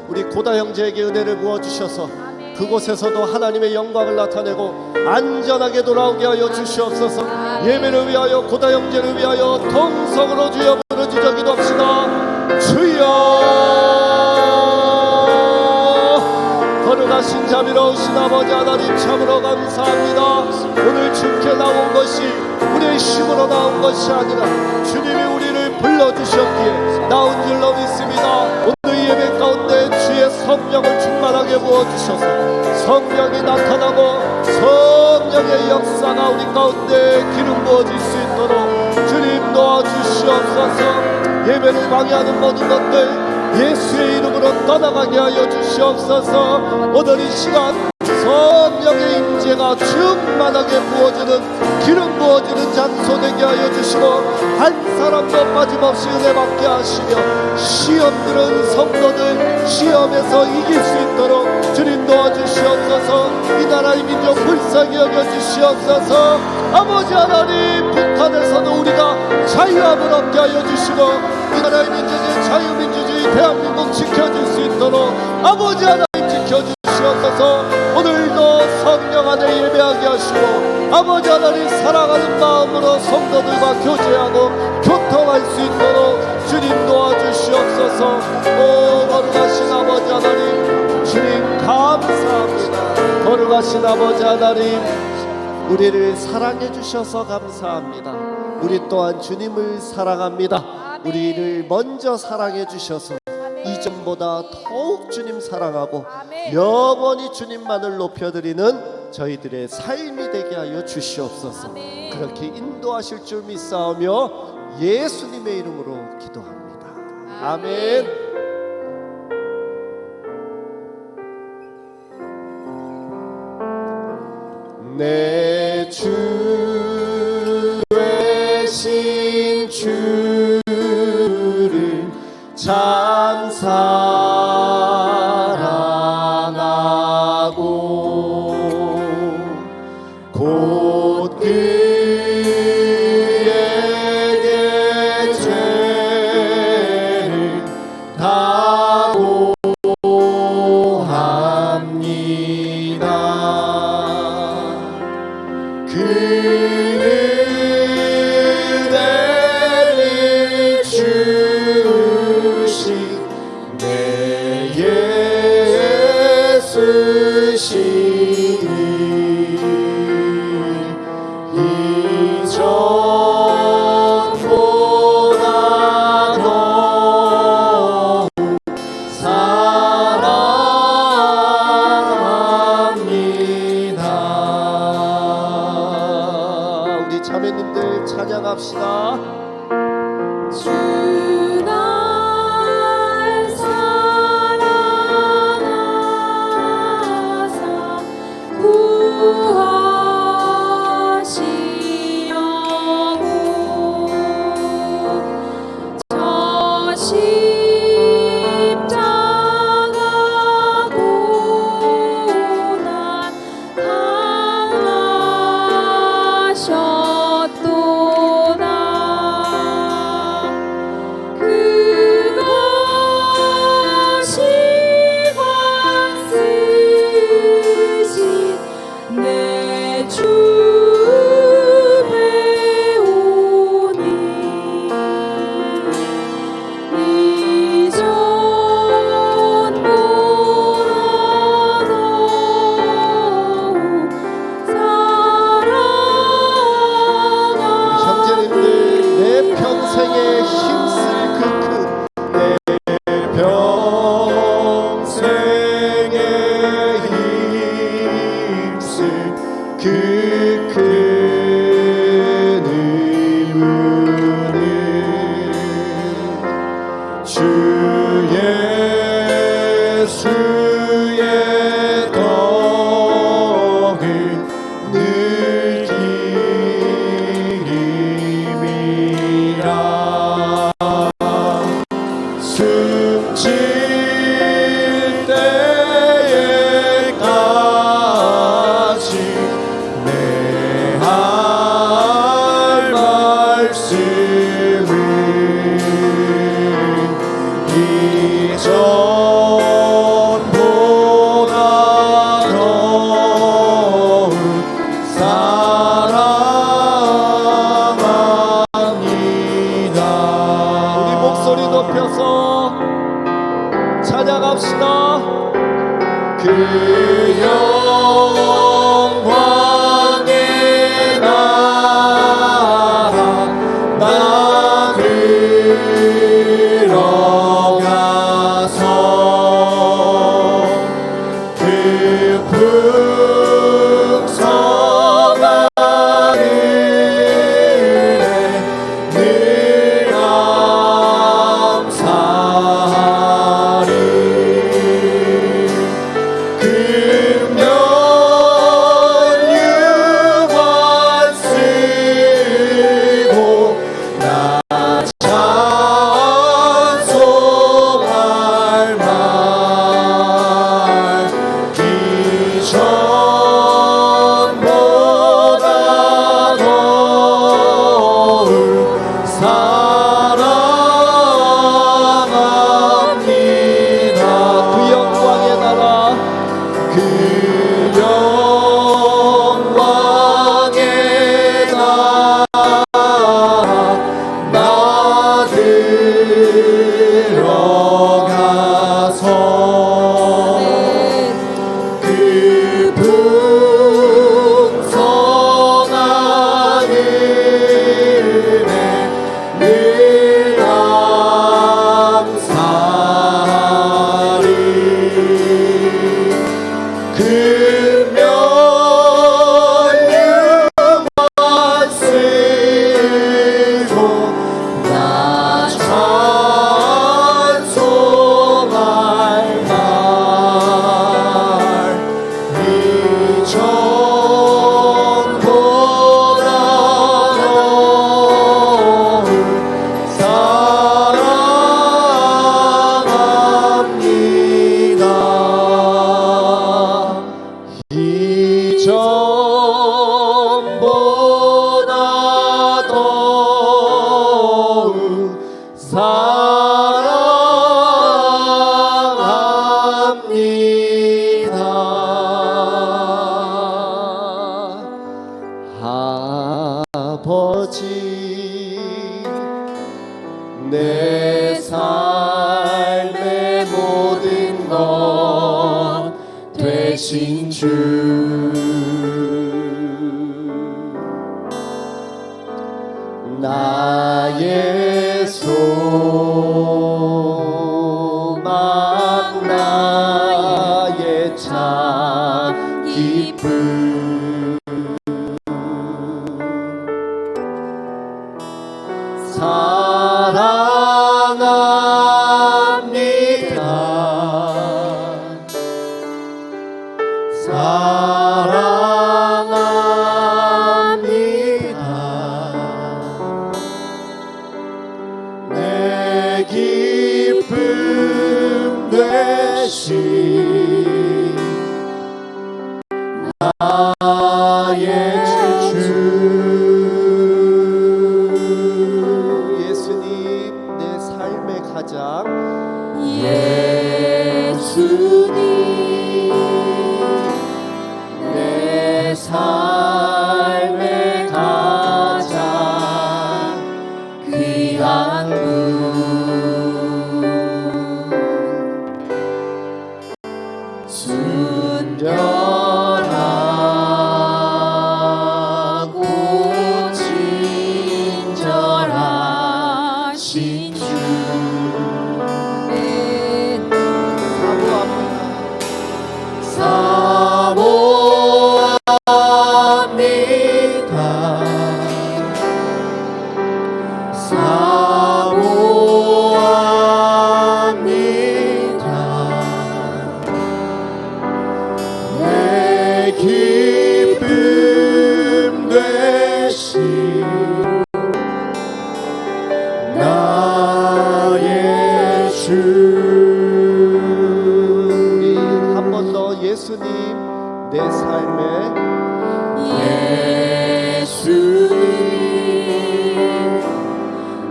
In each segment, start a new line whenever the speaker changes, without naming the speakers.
우리 고다 형제에게 은혜를 부어주셔서 그곳에서도 하나님의 영광을 나타내고 안전하게 돌아오게 하여 주시옵소서. 예배를 위하여 고다 형제를 위하여 통성으로 주여 부르짖어 기도합시다. 주여, 거룩하신 자비로우신 아버지 하나님 참으로 감사합니다. 오늘 주께 나온 것이 우리의 힘으로 나온 것이 아니라 주님이 우리를 불러주셨기에 나온 줄로 믿습니다. 오늘 예배 가운데 주의 성령을 충만하게 부어주셔서 성령이 나타나고 성령의 역사가 우리 가운데 기름 부어질 수 있도록 주님 도와주시옵소서. 예배를 방해하는 모든 것들 예수의 이름으로 떠나가게 하여 주시옵소서. 오늘 이 시간 성령의 임재가 충만하게 부어지는 기름 부어지는 장소 되게 하여 주시고 한 사람도 빠짐없이 은혜 받게 하시며 시험 들은 성도들 시험에서 이길 수 있도록 주님 도와주시옵소서. 이 나라의 민족 불쌍히 여겨주시옵소서. 아버지 하나님, 북한에서도 우리가 자유함을 얻게 하여 주시고 이 나라의 민족의 자유민주주의 대한민국 지켜줄 수 있도록 아버지 하나님 지켜주시옵소서. 오늘도 성령 안에 예배하게 하시고 아버지 하나님 사랑하는 마음으로 성도들과 교제하고 교통할 수 있도록 주님 도와주시옵소서. 오 거룩하신 아버지 하나님, 주님 감사합니다. 거룩하신 아버지 하나님, 우리를 사랑해 주셔서 감사합니다. 우리 또한 주님을 사랑합니다. 우리를 먼저 사랑해 주셔서 이전보다 더욱 주님 사랑하고 영원히 주님만을 높여드리는 저희들의 삶이 되게 하여 주시옵소서. 그렇게 인도하실 줄 믿사오며 예수님의 이름으로 기도합니다. 아멘. 내 주 되신 주를 참 사랑하고 곧 그에게 죄를 다 고합니다. 그는 은혜를 주신 내 예수시니 이전보다 더욱 사랑합니다. 우리 자매님들 찬양합시다. 주 날 사랑하사 구하시려고 저 십자가 고난 당하셨도다. 그것이 받으신 내 주 배우니 이전보다 더욱 사랑합니다. 형제님들, 내 평생에 힘쓸 그 큰 내 평생에 힘쓸 그 큰 의무는 주 예수의 덕을 늘 기림이라. 숨질 때에까지 내 할 말씀을 이전 찬양합시다. 그 영광의 나라 나 들어가서 그 풍성한 은혜 늘 감사하리. 금년 유관 쓰고 나 찬송할 말 이전보다 더욱 사랑합니다. 그 영광의 나라 그 영광의 나라 나 들어가서 그 풍성한 은혜 늘 감사하리. 금년 유관 쓰고 나 찬송할 말 이전보다 더욱 사랑합니다. 이전보다 더욱 사랑합니다. 아버지 내 삶의 모든 것 되신 주 나의 소망 나의 참 기쁨 사랑합니다. 사랑합니다. 내 기쁨 되신 나의 주 예수님 내 삶의 가장 예수님 내 삶의 가장 귀한 분 순결하고 친절하신 주 우리 한 번 더 예수님 내 삶의 예수님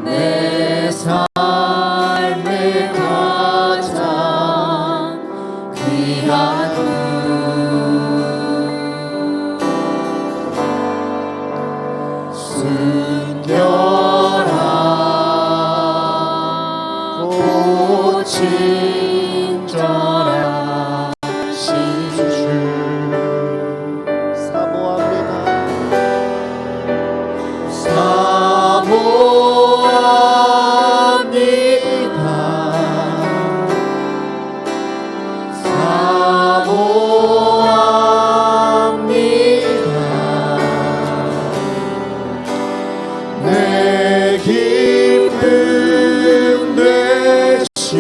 내 삶의 가장 귀한 분 순결하고 친절하신 내 기쁨 되신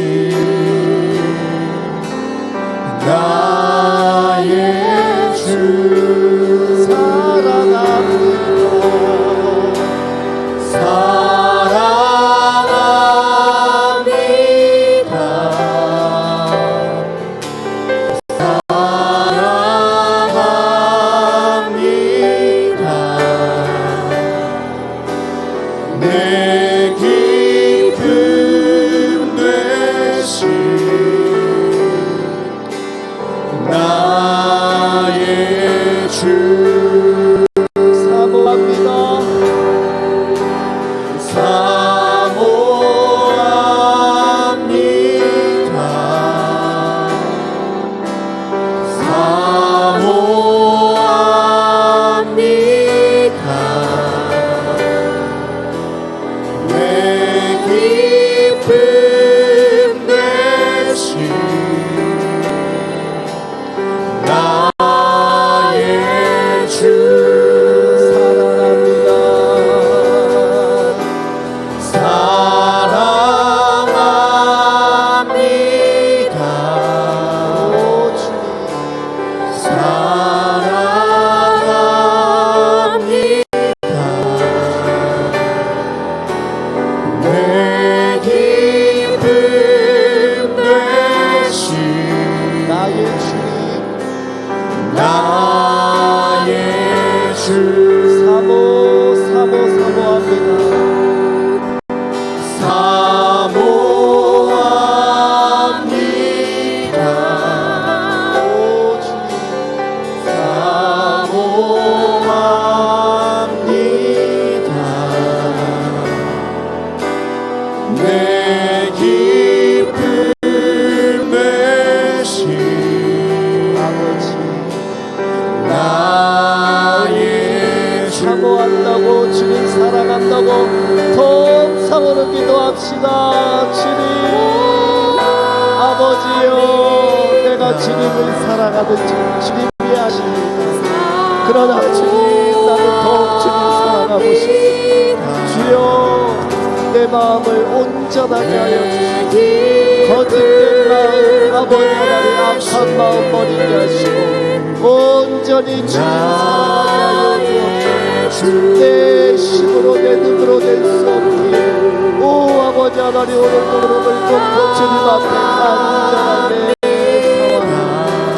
나의 주 내 기쁨 되신 나의 주 사모합니다. 내 기쁨 되신 아버지 나의 주 사모한다고 주님 사랑한다고 더 사모를 기도합시다. 주님 아버지여 내가 주님을 사랑하든지 주님이 아십니다. 그러나 주님 나는 더욱 주님 사랑하고 싶습니다. 주여 내 마음을 온전하게 하여 주시고 거짓된 마음 아버지 하나님 악한 마음 버리게 하시고 온전히 주님 사랑하게 하여 주옵소서. 내 힘으로 내 눈으로 낼 수 없기에 오 아버지 하나님 오늘도 무릎을 꿇고 주님 앞에 간절하게 사와라.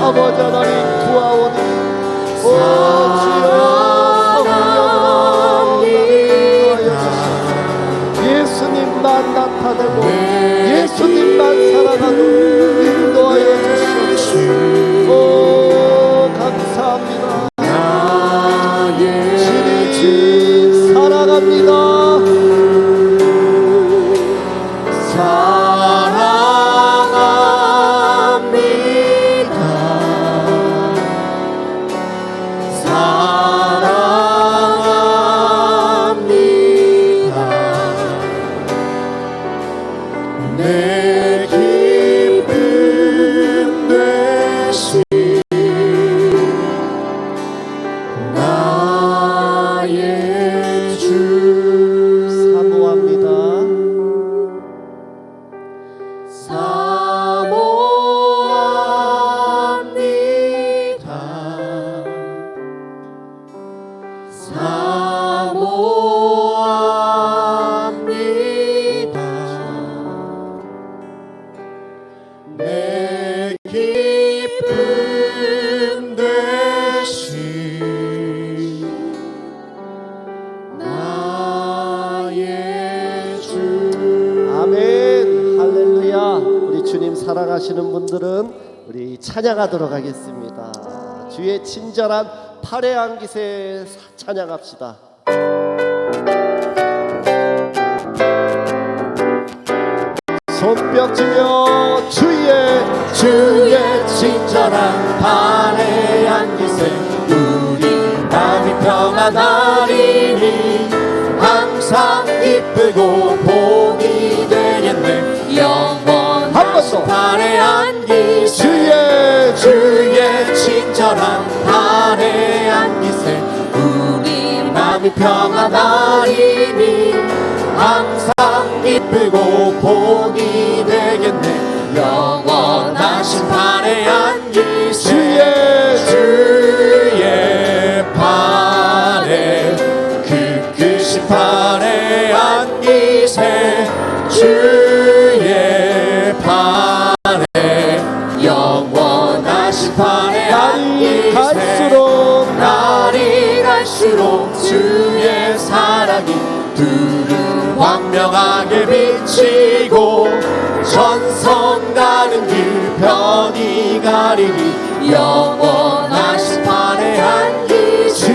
아버지 하나님 구하오니 오 주여 예수님만 나타내고 예수님만 사랑하는 인도하여 주시옵소서. 오 감사합니다. 주님 사랑합니다. 내 기쁨 되신 나의 주 사모합니다. 사모합니다. 사모합니다. 내 기쁨 되신 나의 주 아멘. 할렐루야. 우리 주님 사랑하시는 분들은 우리 찬양하도록 하겠습니다. 주의 친절한 팔의 기세 찬양합시다. 손뼉치며 주의 친절한 팔의 안기세 우리 마음이 평안하리니 항상 기쁘고 복이 되겠네. 영원하신 팔의 안기세 주의
평안하리니 항상 기쁘고 복이 되겠네. 영원하신 팔에 안기세 주의 팔에 그 팔에 안기세 주의 팔에 영원하신 팔에 안기세 날이 갈수록 주의 사랑이 두루 광명하게 비치고 전성 가는 길 편히 가리니 영원하신 팔에 안기세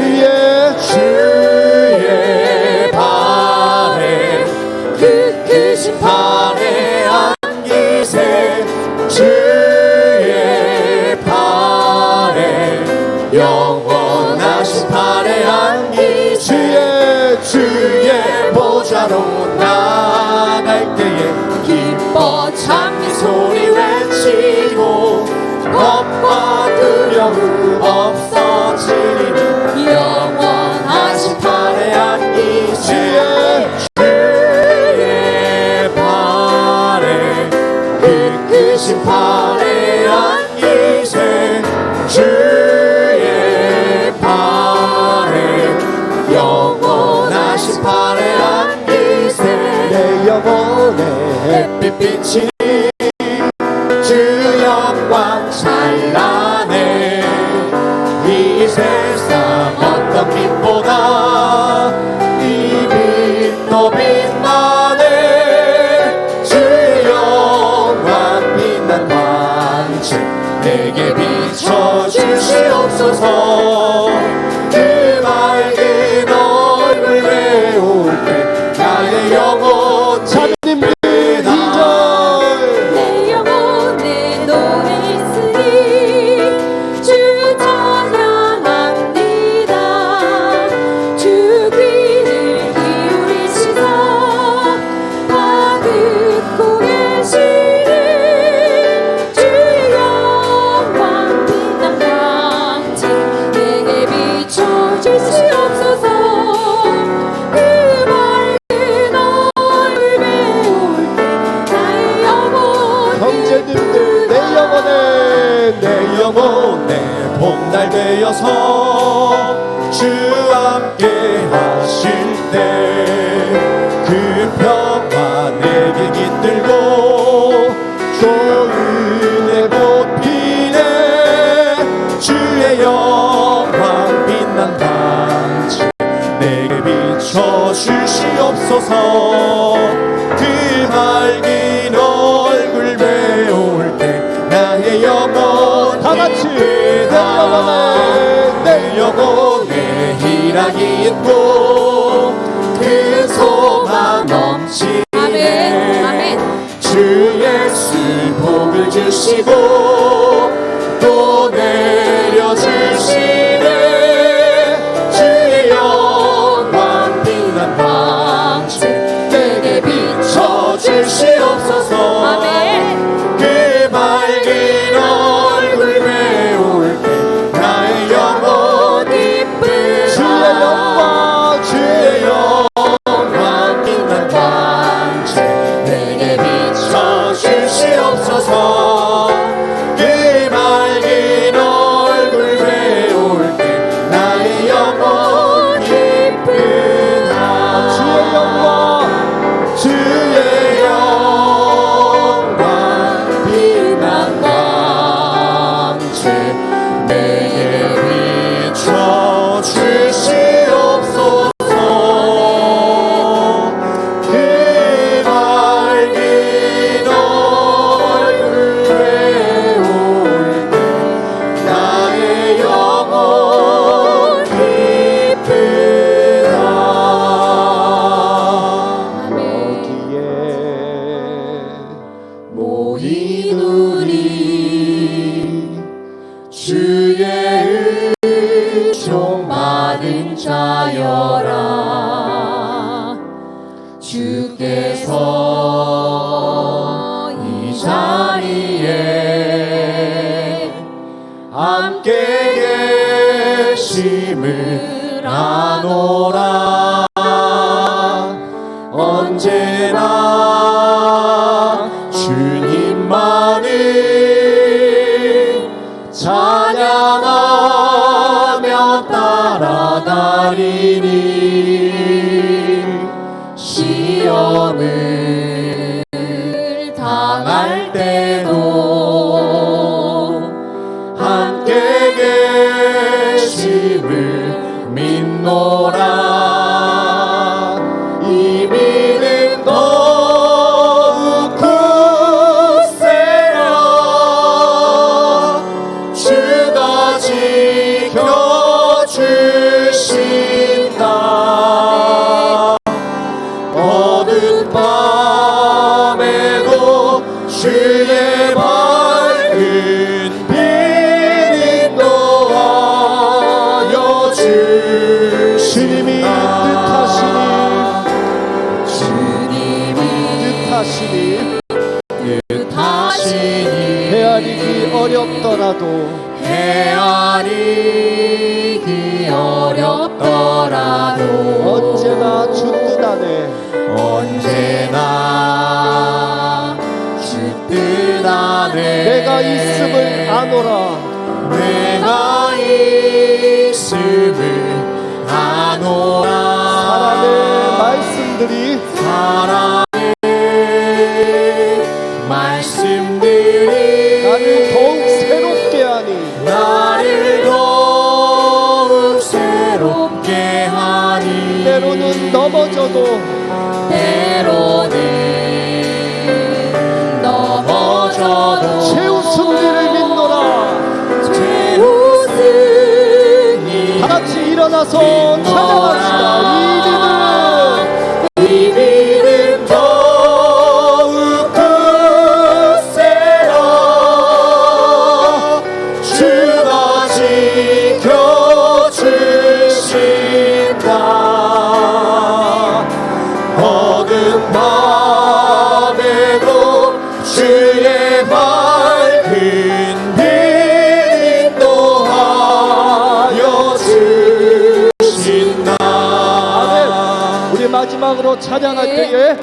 주의 팔에 크신 팔에 안기세 주의 팔에 영원하신 팔에 안기세 주의 보좌로 나갈 때에 기뻐 찬미 소리 외치고 겁과 두려움 없어지리니 영원하신 팔에 안기세 주의 팔에 크신 팔에 안기세 주의 팔에 영원하신 팔에 안기세 내 영혼에 햇빛 비치니 주 영광 찬란해 이 세상 어떤 빛보다 이 빛 더 빛나네 주의 영광 빛난 광채 내게 비춰주시옵소서 그 맑은 얼굴 배울 때 나의 영혼
자녀님들
내 영혼에 노래 있으니 주 찬양합니다. 주 귀를 기울이시사 다 듣고 계시니 주의 영광 빛난 광채 내게 비춰주시옵소서 그 맑은 얼굴 배울 때 나의 영혼
형제님들 내 영혼에
봄날 되어서 주 함께 하실 때 그 평화 내게 깃들고 조은의 꽃피네 주의 영광 빛난 방치 내게 비춰주시옵소서 그 맑은 얼굴 배울 때 나의 영혼
다 같이
내 영혼에 희락이 있고 그 소망 넘치네
아멘.
주 예수 복을 주시고 또 내려주시네 주의 영광 빛난 방채 내게 비춰주시옵소서 그 맑은 얼굴 배울 때 나의 영혼 기쁜 주의 영광 빛난 방채 내게 비춰주시옵소서 그 맑은 얼굴 배울 때 나의 영혼 기쁜 주의 영광 빛난 광채 내게 비춰주시옵소서 그 맑은 얼굴 배울 때 나의 영혼 기쁘다
여기에
모인 우리 주의 은총 받은 자여라 주께서 이 자리에 함께 계심을 나노라 언제나 주님만을 찬양하며 따라가리니 시험을 당할 때도 함께 계심을 믿노라. 이 믿음 더욱 굳세라. 주가 지켜주신다. 어두운 밤에도 주의 밝은 빛 인도하여
주님이
주님이 뜻하시니
헤아리기 어렵더라도
헤아리기 어렵더라도
언제나 주 뜻 안에
언제나 주 뜻 안에
내가 있음을 아노라.
내가 있음을 아노라.
사람의 말씀들이 나를 더욱 새롭게 하니
나를 더욱 새롭게 하니
때로는 넘어져도 최우승 일을 믿노라. 다 같이 일어나서 찬양합시다.
이 믿음 더욱 굳세라. 주가 지켜주신다. 어두운 밤에도 주의 밝은 빛 인도하여 주신다.
아멘. 우리 마지막으로 찬양할 때에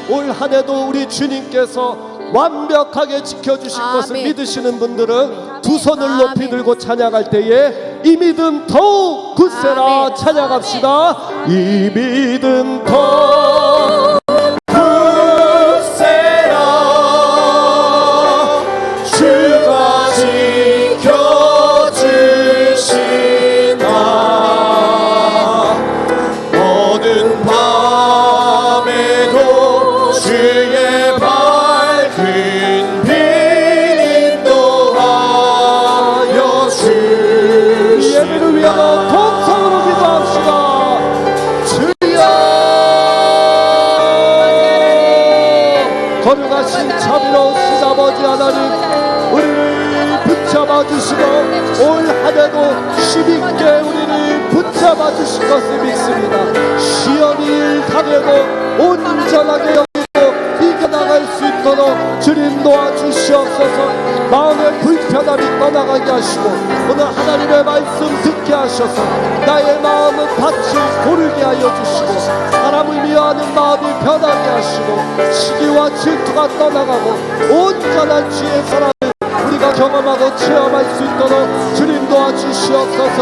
올 한 해도 우리 주님께서 완벽하게 지켜주실 것을
아멘.
믿으시는 분들은 두 손을 높이 들고 찬양할 때에 이 믿음 더욱 굳세라.
아멘.
찬양합시다. 이 믿음 더욱
굳세라. 주가 지켜주신다. 어두운 밤에도 주의 밝은 빛 인도하여
이 예배를 위하여 동성으로 기도합시다. 주여 거룩하신 자비로우신 아버지 하나님, 우리를 붙잡아 주시고 올 한해도 힘있게 우리를 붙잡아 주실 것을 믿습니다. 시험이 당해도 온전하게 여기고 이겨나갈 수 있도록 주님 도와주시옵소서. 마음의 불편함이 떠나가게 하시고 오늘 하나님의 말씀 듣게 하셔서 나의 마음은 밭을 고르게 하여 주시고 사람을 미워하는 마음이 변하게 하시고 시기와 질투가 떠나가고 온전한 주의 사랑을 우리가 경험하고 체험할 수 있도록 주님 도와주시옵소서.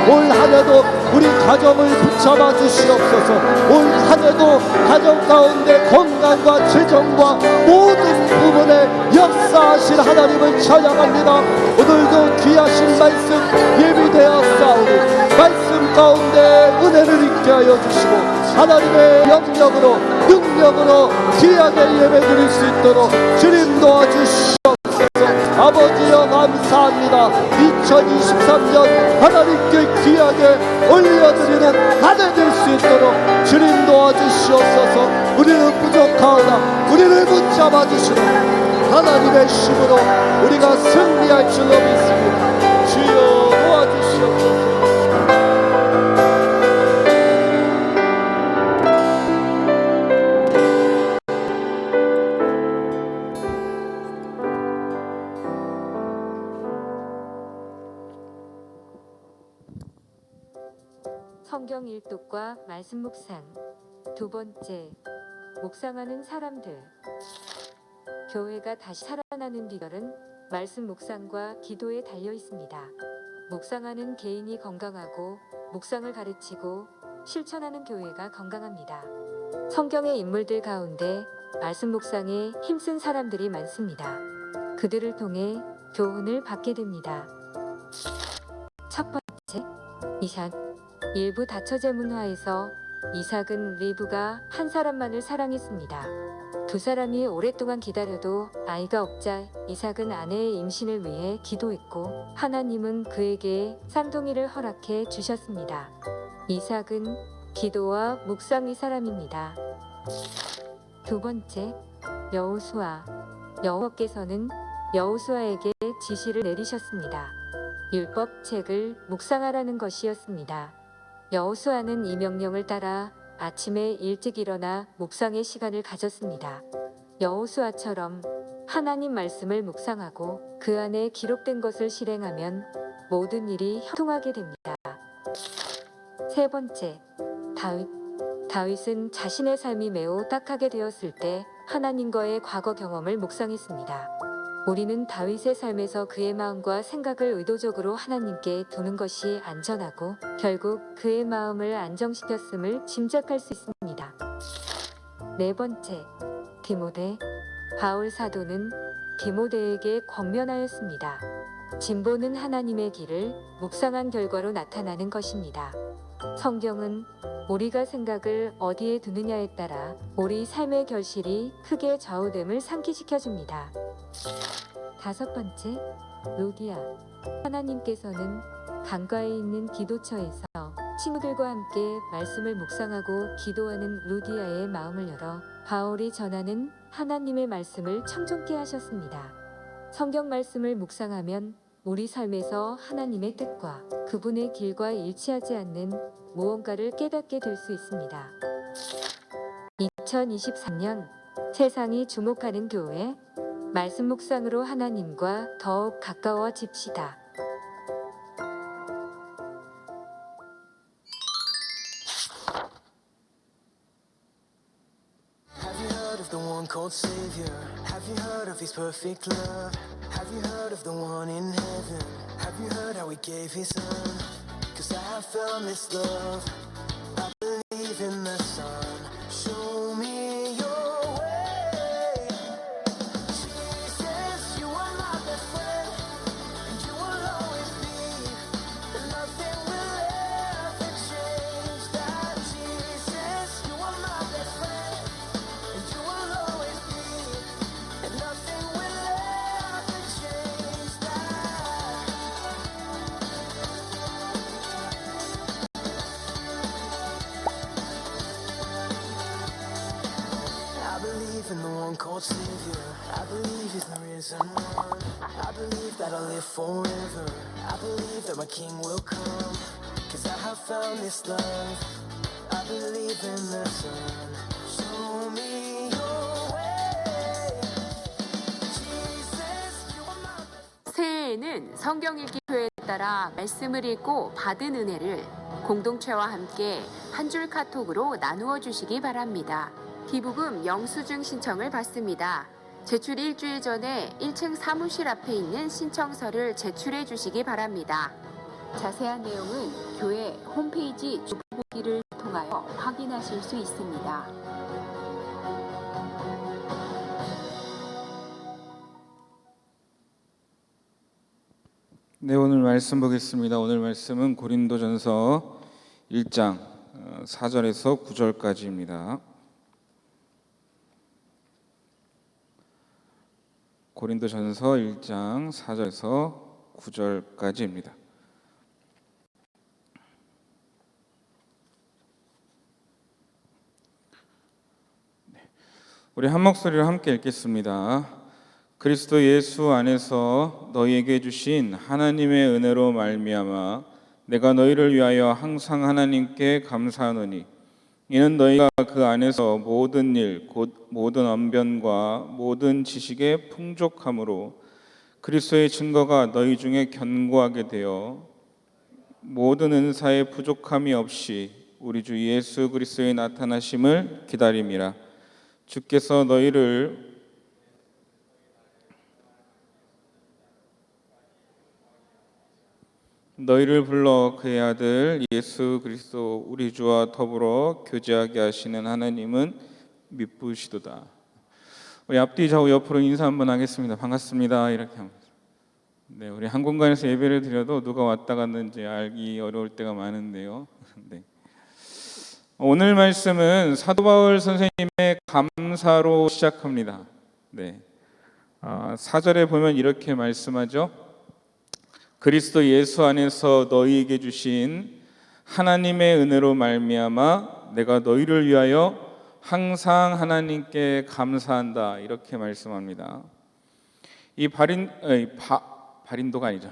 올 한해도 우리 가정을 붙잡아 주시옵소서. 올 한해도 가정 가운데 건강과 재정과 모든 부분에 역사하신 하나님을 찬양합니다. 오늘도 귀하신 말씀 예비되었사오니 말씀 가운데 은혜를 있게 하여 주시고 하나님의 영역으로 능력으로 귀하게 예배드릴 수 있도록 주님 도와주시옵소서. 아버지여 감사합니다. 2023년 하나님께 귀하게 올려드리는 한 해 될 수 있도록 주님 도와주시옵소서. 우리는 부족하오나 우리를 붙잡아 주시고 하나님의 힘으로 우리가 승리할 줄로 믿습니다. 주여 도와주시옵소서.
성경 일독과 말씀 묵상. 두 번째, 묵상하는 사람들. 교회가 다시 살아나는 비결은 말씀 묵상과 기도에 달려 있습니다. 묵상하는 개인이 건강하고 묵상을 가르치고 실천하는 교회가 건강합니다. 성경의 인물들 가운데 말씀 묵상에 힘쓴 사람들이 많습니다. 그들을 통해 교훈을 받게 됩니다. 첫 번째, 이삭. 일부 다처제 문화에서 이삭은 리브가 한 사람만을 사랑했습니다. 두 사람이 오랫동안 기다려도 아이가 없자 이삭은 아내의 임신을 위해 기도했고 하나님은 그에게 쌍둥이를 허락해 주셨습니다. 이삭은 기도와 묵상의 사람입니다. 두 번째, 여호수아. 여호와께서는 여호수아에게 지시를 내리셨습니다. 율법책을 묵상하라는 것이었습니다. 여호수아는 이 명령을 따라 아침에 일찍 일어나 묵상의 시간을 가졌습니다. 여호수아처럼 하나님 말씀을 묵상하고 그 안에 기록된 것을 실행하면 모든 일이 형통하게 됩니다. 세 번째, 다윗. 다윗은 자신의 삶이 매우 딱하게 되었을 때 하나님과의 과거 경험을 묵상했습니다. 우리는 다윗의 삶에서 그의 마음과 생각을 의도적으로 하나님께 두는 것이 안전하고 결국 그의 마음을 안정시켰음을 짐작할 수 있습니다. 네 번째, 디모데. 바울 사도는 디모데에게 권면하였습니다. 진보는 하나님의 길을 묵상한 결과로 나타나는 것입니다. 성경은 우리가 생각을 어디에 두느냐에 따라 우리 삶의 결실이 크게 좌우됨을 상기시켜줍니다. 다섯 번째, 루디아. 하나님께서는 강가에 있는 기도처에서 친구들과 함께 말씀을 묵상하고 기도하는 루디아의 마음을 열어 바울이 전하는 하나님의 말씀을 청종케 하셨습니다. 성경 말씀을 묵상하면 우리 삶에서 하나님의 뜻과 그분의 길과 일치하지 않는 무언가를 깨닫게 될 수 있습니다. 2023년 세상이 주목하는 교회, 말씀 묵상으로 하나님과 더욱 가까워집시다.
Have you heard of the one called Savior? Have you heard of his perfect love? Have you heard of the one in heaven? Have you heard how he gave his son? 'Cause I have found this love. I believe in the Son. Show me your way. Jesus, you are my best friend, and you will always be. And nothing will ever change that. Jesus, you are my best friend, and you will always be. And nothing will ever change that. I believe in the one called Savior. I believe he's the risen one. I believe that I'll live forever. I believe that my King will come. 'Cause I have found this love. I believe in the Son. Show me your way. Jesus, you are my best.
새해에는 성경 읽기 표에 따라 말씀을 읽고 받은 은혜를 공동체와 함께 한 줄 카톡으로 나누어 주시기 바랍니다. 기부금 영수증 신청을 받습니다. 제출 일주일 전에 1층 사무실 앞에 있는 신청서를 제출해 주시기 바랍니다. 자세한 내용은 교회 홈페이지 주보기를 통하여 확인하실 수 있습니다.
네, 오늘 말씀 보겠습니다. 오늘 말씀은 고린도전서 1장 4절에서 9절까지입니다. 고린도전서 1장 4절에서 9절까지입니다. 우리 한 목소리로 함께 읽겠습니다. 그리스도 예수 안에서 너희에게 주신 하나님의 은혜로 말미암아 내가 너희를 위하여 항상 하나님께 감사하노니 이는 너희가 그 안에서 모든 일 곧 모든 언변과 모든 지식의 풍족함으로 그리스도의 증거가 너희 중에 견고하게 되어 모든 은사에 부족함이 없이 우리 주 예수 그리스도의 나타나심을 기다림이라. 주께서 너희를 불러 그의 아들 예수 그리스도 우리 주와 더불어 교제하게 하시는 하나님은 미쁘시도다. 우리 앞뒤 좌우 옆으로 인사 한번 하겠습니다. 반갑습니다. 이렇게 합니다. 네, 우리 한 공간에서 예배를 드려도 누가 왔다 갔는지 알기 어려울 때가 많은데요. 네. 오늘 말씀은 사도 바울 선생님의 감사로 시작합니다. 네. 4절에 보면 이렇게 말씀하죠. 그리스도 예수 안에서 너희에게 주신 하나님의 은혜로 말미암아 내가 너희를 위하여 항상 하나님께 감사한다. 이렇게 말씀합니다. 이 바린도가 아니죠.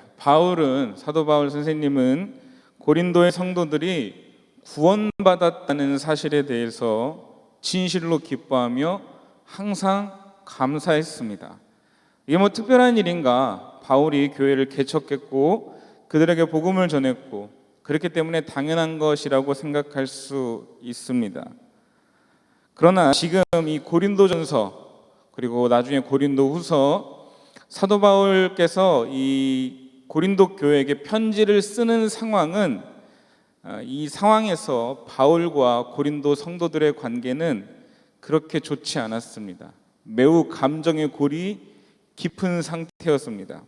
사도 바울 선생님은 고린도의 성도들이 구원받았다는 사실에 대해서 진실로 기뻐하며 항상 감사했습니다. 이게 뭐 특별한 일인가? 바울이 교회를 개척했고 그들에게 복음을 전했고 그렇기 때문에 당연한 것이라고 생각할 수 있습니다. 그러나 지금 이 고린도전서 그리고 나중에 고린도후서 사도 바울께서 이 고린도 교회에게 편지를 쓰는 상황은 이 상황에서 바울과 고린도 성도들의 관계는 그렇게 좋지 않았습니다. 매우 감정의 골이 깊은 상태였습니다.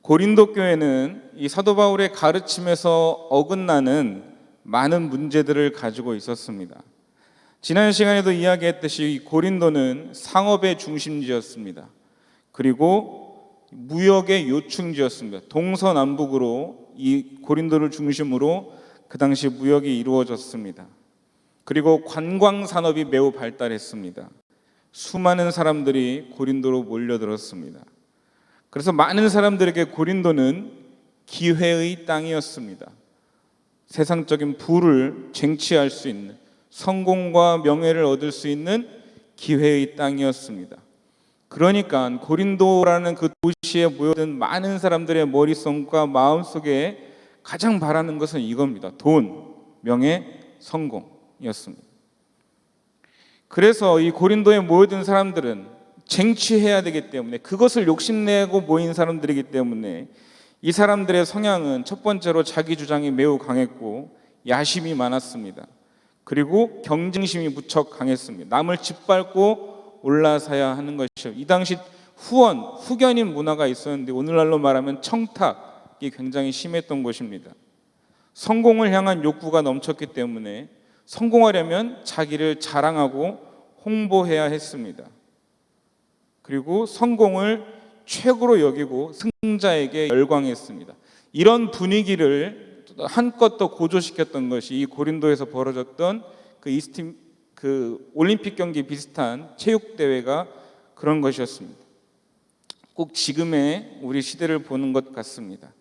고린도 교회는 이 사도 바울의 가르침에서 어긋나는 많은 문제들을 가지고 있었습니다. 지난 시간에도 이야기했듯이 이 고린도는 상업의 중심지였습니다. 그리고 무역의 요충지였습니다. 동서남북으로 이 고린도를 중심으로 그 당시 무역이 이루어졌습니다. 그리고 관광 산업이 매우 발달했습니다. 수많은 사람들이 고린도로 몰려들었습니다. 그래서 많은 사람들에게 고린도는 기회의 땅이었습니다. 세상적인 부를 쟁취할 수 있는, 성공과 명예를 얻을 수 있는 기회의 땅이었습니다. 그러니까 고린도라는 그 도시에 모여든 많은 사람들의 머릿속과 마음속에 가장 바라는 것은 이겁니다. 돈, 명예, 성공이었습니다. 그래서 이 고린도에 모여든 사람들은 쟁취해야 되기 때문에, 그것을 욕심내고 모인 사람들이기 때문에 이 사람들의 성향은 첫 번째로 자기 주장이 매우 강했고 야심이 많았습니다. 그리고 경쟁심이 무척 강했습니다. 남을 짓밟고 올라서야 하는 것이죠. 이 당시 후견인 문화가 있었는데 오늘날로 말하면 청탁이 굉장히 심했던 것입니다. 성공을 향한 욕구가 넘쳤기 때문에 성공하려면 자기를 자랑하고 홍보해야 했습니다. 그리고 성공을 최고로 여기고 승자에게 열광했습니다. 이런 분위기를 한껏 더 고조시켰던 것이 이 고린도에서 벌어졌던 그 올림픽 경기 비슷한 체육 대회가 그런 것이었습니다. 꼭 지금의 우리 시대를 보는 것 같습니다.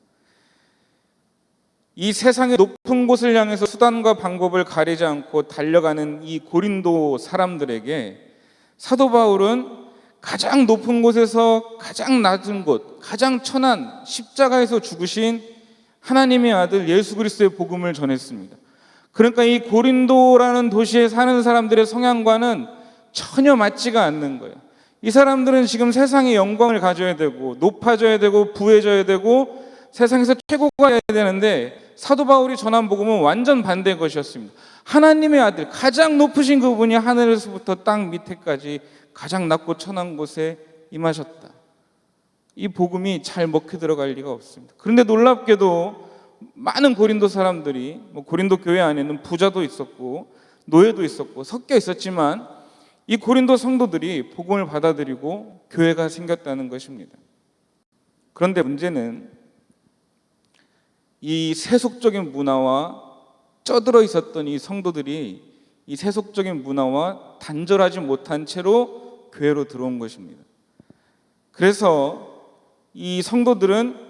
이 세상의 높은 곳을 향해서 수단과 방법을 가리지 않고 달려가는 이 고린도 사람들에게 사도 바울은 가장 높은 곳에서 가장 낮은 곳, 가장 천한 십자가에서 죽으신 하나님의 아들 예수 그리스도의 복음을 전했습니다. 그러니까 이 고린도라는 도시에 사는 사람들의 성향과는 전혀 맞지가 않는 거예요. 이 사람들은 지금 세상의 영광을 가져야 되고 높아져야 되고 부해져야 되고 세상에서 최고가 돼야 되는데 사도 바울이 전한 복음은 완전 반대의 것이었습니다. 하나님의 아들, 가장 높으신 그분이 하늘에서부터 땅 밑에까지 가장 낮고 천한 곳에 임하셨다. 이 복음이 잘 먹혀 들어갈 리가 없습니다. 그런데 놀랍게도 많은 고린도 사람들이, 고린도 교회 안에는 부자도 있었고 노예도 있었고 섞여 있었지만 이 고린도 성도들이 복음을 받아들이고 교회가 생겼다는 것입니다. 그런데 문제는 이 세속적인 문화와 쪄들어 있었던 이 성도들이 이 세속적인 문화와 단절하지 못한 채로 교회로 들어온 것입니다. 그래서 이 성도들은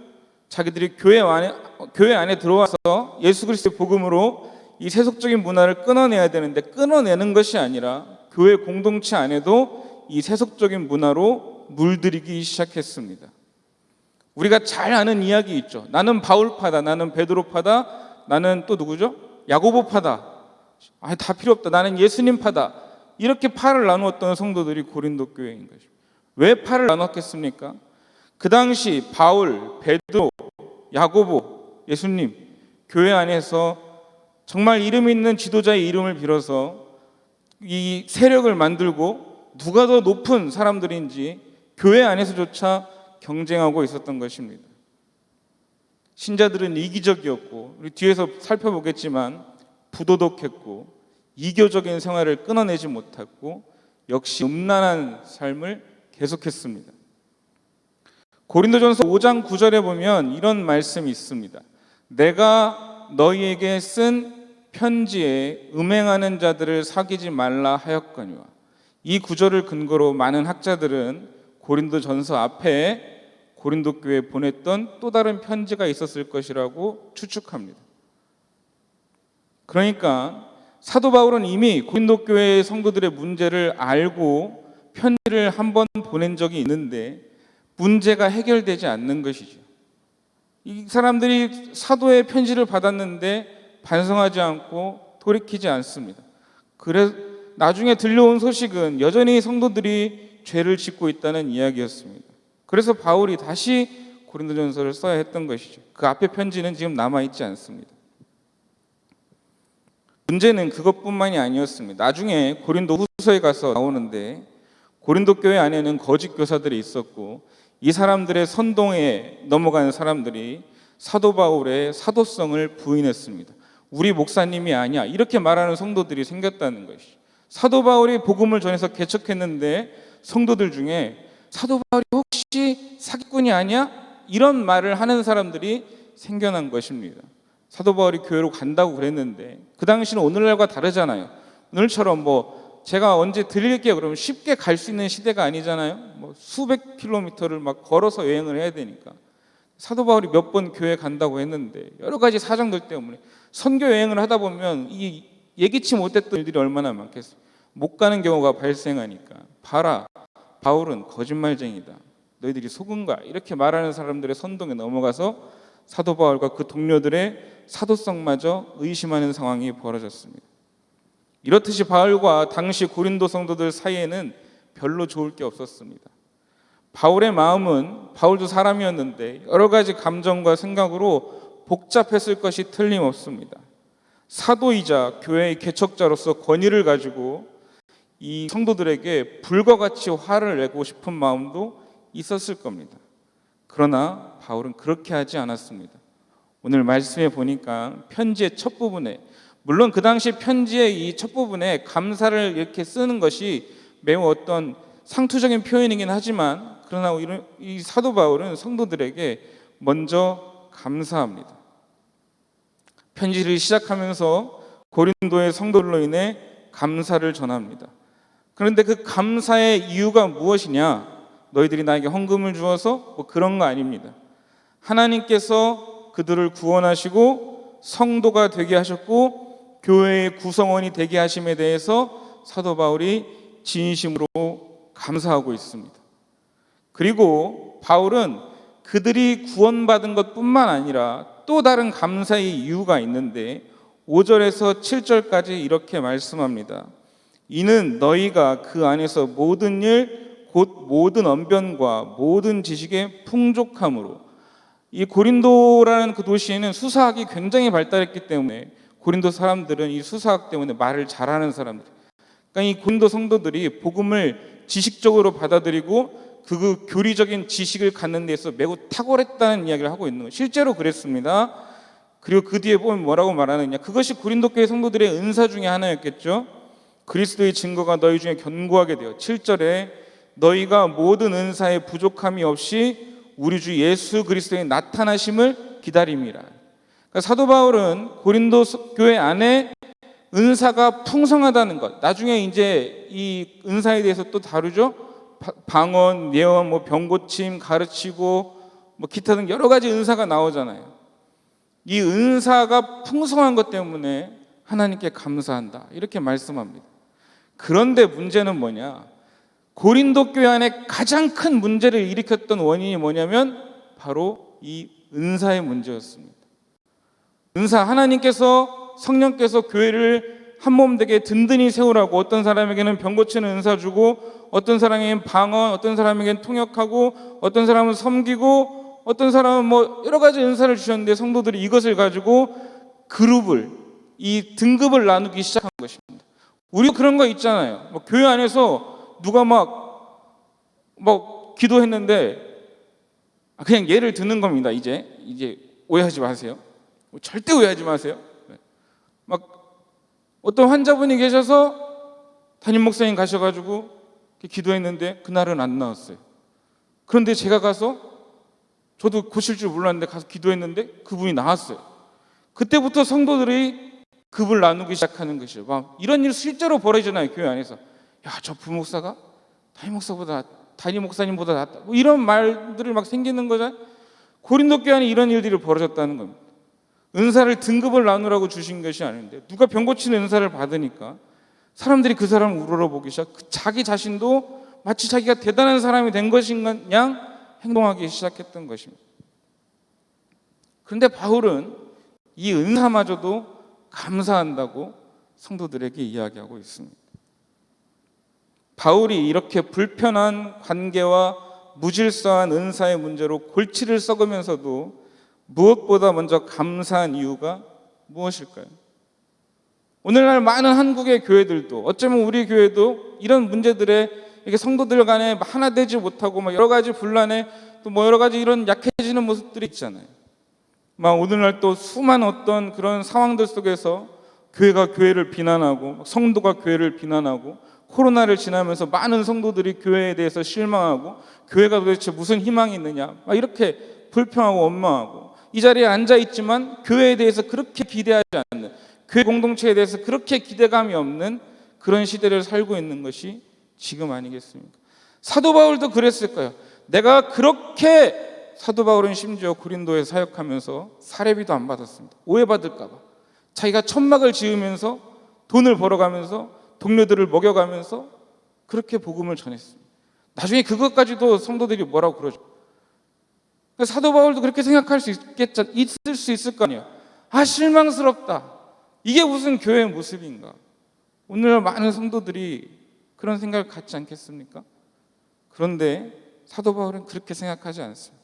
자기들이 교회 안에 들어와서 예수 그리스도의 복음으로 이 세속적인 문화를 끊어내야 되는데 끊어내는 것이 아니라 교회 공동체 안에도 이 세속적인 문화로 물들이기 시작했습니다. 우리가 잘 아는 이야기 있죠. 나는 바울파다, 나는 베드로파다, 나는 또 누구죠? 야고보파다. 다 필요 없다. 나는 예수님파다. 이렇게 파를 나누었던 성도들이 고린도 교회인 것입니다. 왜 파를 나눴겠습니까? 그 당시 바울, 베드로, 야고보, 예수님 교회 안에서 정말 이름 있는 지도자의 이름을 빌어서 이 세력을 만들고 누가 더 높은 사람들인지 교회 안에서조차 경쟁하고 있었던 것입니다. 신자들은 이기적이었고 우리 뒤에서 살펴보겠지만 부도덕했고 이교적인 생활을 끊어내지 못했고 역시 음란한 삶을 계속했습니다. 고린도전서 5장 9절에 보면 이런 말씀이 있습니다. 내가 너희에게 쓴 편지에 음행하는 자들을 사귀지 말라 하였거니와. 이 구절을 근거로 많은 학자들은 고린도전서 앞에 고린도 교회에 보냈던 또 다른 편지가 있었을 것이라고 추측합니다. 그러니까 사도 바울은 이미 고린도 교회의 성도들의 문제를 알고 편지를 한 번 보낸 적이 있는데 문제가 해결되지 않는 것이죠. 이 사람들이 사도의 편지를 받았는데 반성하지 않고 돌이키지 않습니다. 그래서 나중에 들려온 소식은 여전히 성도들이 죄를 짓고 있다는 이야기였습니다. 그래서 바울이 다시 고린도전서를 써야 했던 것이죠. 그 앞에 편지는 지금 남아있지 않습니다. 문제는 그것뿐만이 아니었습니다. 나중에 고린도 후서에 가서 나오는데 고린도 교회 안에는 거짓 교사들이 있었고 이 사람들의 선동에 넘어가는 사람들이 사도 바울의 사도성을 부인했습니다. 우리 목사님이 아니야 이렇게 말하는 성도들이 생겼다는 것이죠. 사도 바울이 복음을 전해서 개척했는데 성도들 중에 사도 바울이 혹시 사기꾼이 아니야? 이런 말을 하는 사람들이 생겨난 것입니다. 사도 바울이 교회로 간다고 그랬는데 그 당시는 오늘날과 다르잖아요. 오늘처럼 제가 언제 드릴게요 그러면 쉽게 갈 수 있는 시대가 아니잖아요. 수백 킬로미터를 막 걸어서 여행을 해야 되니까. 사도 바울이 몇 번 교회 간다고 했는데 여러 가지 사정들 때문에 선교 여행을 하다 보면 이 예기치 못했던 일들이 얼마나 많겠어요. 못 가는 경우가 발생하니까 봐라 바울은 거짓말쟁이다. 너희들이 속은가? 이렇게 말하는 사람들의 선동에 넘어가서 사도 바울과 그 동료들의 사도성마저 의심하는 상황이 벌어졌습니다. 이렇듯이 바울과 당시 고린도 성도들 사이에는 별로 좋을 게 없었습니다. 바울의 마음은 바울도 사람이었는데 여러 가지 감정과 생각으로 복잡했을 것이 틀림없습니다. 사도이자 교회의 개척자로서 권위를 가지고 이 성도들에게 불과 같이 화를 내고 싶은 마음도 있었을 겁니다. 그러나 바울은 그렇게 하지 않았습니다. 오늘 말씀에 보니까 편지의 첫 부분에 물론 그 당시 편지의 이 첫 부분에 감사를 이렇게 쓰는 것이 매우 어떤 상투적인 표현이긴 하지만 그러나 이 사도 바울은 성도들에게 먼저 감사합니다. 편지를 시작하면서 고린도의 성도들로 인해 감사를 전합니다. 그런데 그 감사의 이유가 무엇이냐? 너희들이 나에게 헌금을 주어서 그런 거 아닙니다. 하나님께서 그들을 구원하시고 성도가 되게 하셨고 교회의 구성원이 되게 하심에 대해서 사도 바울이 진심으로 감사하고 있습니다. 그리고 바울은 그들이 구원받은 것뿐만 아니라 또 다른 감사의 이유가 있는데 5절에서 7절까지 이렇게 말씀합니다. 이는 너희가 그 안에서 모든 일 곧 모든 언변과 모든 지식의 풍족함으로 이 고린도라는 그 도시에는 수사학이 굉장히 발달했기 때문에 고린도 사람들은 이 수사학 때문에 말을 잘하는 사람들. 그러니까 이 고린도 성도들이 복음을 지식적으로 받아들이고 그 교리적인 지식을 갖는 데서 매우 탁월했다는 이야기를 하고 있는 거예요. 실제로 그랬습니다. 그리고 그 뒤에 보면 뭐라고 말하느냐. 그것이 고린도 교회 성도들의 은사 중에 하나였겠죠. 그리스도의 증거가 너희 중에 견고하게 되어 7절에 너희가 모든 은사에 부족함이 없이 우리 주 예수 그리스도의 나타나심을 기다림이라. 그러니까 사도 바울은 고린도 교회 안에 은사가 풍성하다는 것. 나중에 이제 이 은사에 대해서 또 다루죠. 방언, 예언, 병고침, 가르치고 기타 등 여러 가지 은사가 나오잖아요. 이 은사가 풍성한 것 때문에 하나님께 감사한다. 이렇게 말씀합니다. 그런데 문제는 뭐냐? 고린도 교회 안에 가장 큰 문제를 일으켰던 원인이 뭐냐면 바로 이 은사의 문제였습니다. 은사, 하나님께서 성령께서 교회를 한 몸 되게 든든히 세우라고 어떤 사람에게는 병 고치는 은사 주고 어떤 사람에게는 방언, 어떤 사람에게는 통역하고 어떤 사람은 섬기고 어떤 사람은 뭐 여러 가지 은사를 주셨는데 성도들이 이것을 가지고 그룹을, 이 등급을 나누기 시작한 것입니다. 우리도 그런 거 있잖아요. 뭐 교회 안에서 누가 뭐 기도했는데 그냥 예를 드는 겁니다. 이제 오해하지 마세요. 절대 오해하지 마세요. 막 어떤 환자분이 계셔서 담임 목사님 가셔가지고 기도했는데 그날은 안 나왔어요. 그런데 제가 가서 저도 고칠 줄 몰랐는데 가서 기도했는데 그분이 나왔어요. 그때부터 성도들이 급을 나누기 시작하는 것이죠. 막 이런 일 실제로 벌어지잖아요. 교회 안에서. 야, 저 부목사가 담임 목사님보다 낫다. 뭐 이런 말들을 막 생기는 거잖아요. 고린도 교회 안에 이런 일들이 벌어졌다는 겁니다. 은사를 등급을 나누라고 주신 것이 아닌데 누가 병 고치는 은사를 받으니까 사람들이 그 사람을 우러러보기 시작, 자기 자신도 마치 자기가 대단한 사람이 된 것인 양 행동하기 시작했던 것입니다. 그런데 바울은 이 은사마저도 감사한다고 성도들에게 이야기하고 있습니다. 바울이 이렇게 불편한 관계와 무질서한 은사의 문제로 골치를 썩으면서도 무엇보다 먼저 감사한 이유가 무엇일까요? 오늘날 많은 한국의 교회들도 어쩌면 우리 교회도 이런 문제들에 이게 성도들 간에 하나 되지 못하고 막 여러 가지 분란에 또 뭐 여러 가지 이런 약해지는 모습들이 있잖아요. 막 오늘날 또 수많은 어떤 그런 상황들 속에서 교회가 교회를 비난하고 성도가 교회를 비난하고 코로나를 지나면서 많은 성도들이 교회에 대해서 실망하고 교회가 도대체 무슨 희망이 있느냐 막 이렇게 불평하고 원망하고 이 자리에 앉아 있지만 교회에 대해서 그렇게 기대하지 않는, 교회 공동체에 대해서 그렇게 기대감이 없는 그런 시대를 살고 있는 것이 지금 아니겠습니까? 사도 바울도 그랬을까요? 내가 그렇게, 사도 바울은 심지어 고린도에 사역하면서 사례비도 안 받았습니다. 오해받을까 봐. 자기가 천막을 지으면서 돈을 벌어가면서 동료들을 먹여가면서 그렇게 복음을 전했습니다. 나중에 그것까지도 성도들이 뭐라고 그러죠. 사도 바울도 그렇게 생각할 수 있을 수 있을 거 아니에요. 아, 실망스럽다. 이게 무슨 교회의 모습인가? 오늘 많은 성도들이 그런 생각을 갖지 않겠습니까? 그런데 사도 바울은 그렇게 생각하지 않습니다.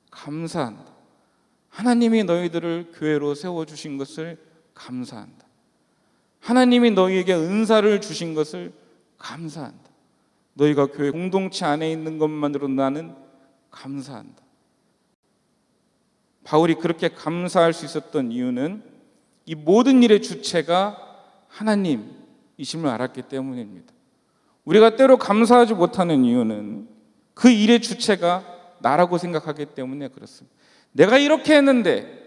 감사한다. 하나님이 너희들을 교회로 세워주신 것을 감사한다. 하나님이 너희에게 은사를 주신 것을 감사한다. 너희가 교회 공동체 안에 있는 것만으로 나는 감사한다. 바울이 그렇게 감사할 수 있었던 이유는 이 모든 일의 주체가 하나님이심을 알았기 때문입니다. 우리가 때로 감사하지 못하는 이유는 그 일의 주체가 나라고 생각하기 때문에 그렇습니다. 내가 이렇게 했는데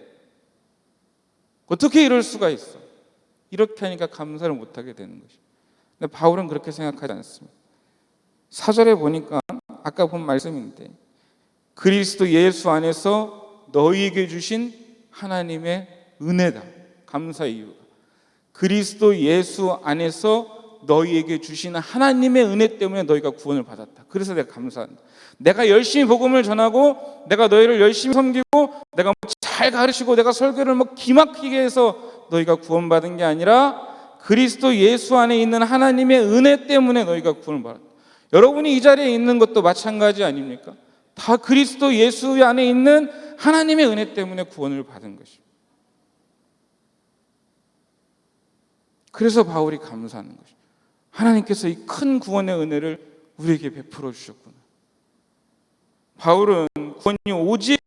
어떻게 이럴 수가 있어? 이렇게 하니까 감사를 못하게 되는 것이죠. 근데 바울은 그렇게 생각하지 않습니다. 4절에 보니까 아까 본 말씀인데 그리스도 예수 안에서 너희에게 주신 하나님의 은혜다. 감사의 이유가 그리스도 예수 안에서 너희에게 주신 하나님의 은혜 때문에 너희가 구원을 받았다. 그래서 내가 감사한다. 내가 열심히 복음을 전하고 내가 너희를 열심히 섬기고 내가 잘 가르치고 내가 설교를 기막히게 해서 너희가 구원받은 게 아니라 그리스도 예수 안에 있는 하나님의 은혜 때문에 너희가 구원을 받았다. 여러분이 이 자리에 있는 것도 마찬가지 아닙니까? 다 그리스도 예수 안에 있는 하나님의 은혜 때문에 구원을 받은 것입니다. 그래서 바울이 감사하는 것입니다. 하나님께서 이 큰 구원의 은혜를 우리에게 베풀어 주셨구나. 바울은 구원이 오직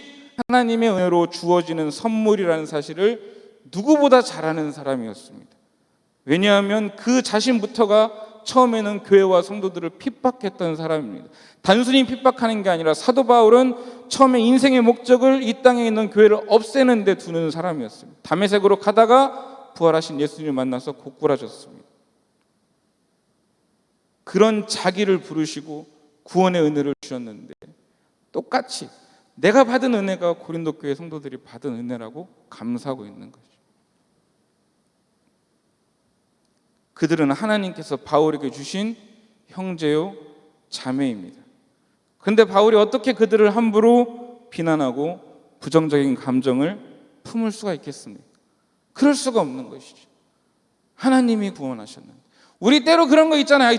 하나님의 은혜로 주어지는 선물이라는 사실을 누구보다 잘 아는 사람이었습니다. 왜냐하면 그 자신부터가 처음에는 교회와 성도들을 핍박했던 사람입니다. 단순히 핍박하는 게 아니라 사도 바울은 처음에 인생의 목적을 이 땅에 있는 교회를 없애는 데 두는 사람이었습니다. 다메섹으로 가다가 부활하신 예수님을 만나서 고꾸라졌습니다. 그런 자기를 부르시고 구원의 은혜를 주셨는데 똑같이 내가 받은 은혜가 고린도 교회 성도들이 받은 은혜라고 감사하고 있는 것이죠. 그들은 하나님께서 바울에게 주신 형제요 자매입니다. 그런데 바울이 어떻게 그들을 함부로 비난하고 부정적인 감정을 품을 수가 있겠습니까? 그럴 수가 없는 것이죠. 하나님이 구원하셨는데. 우리 때로 그런 거 있잖아요.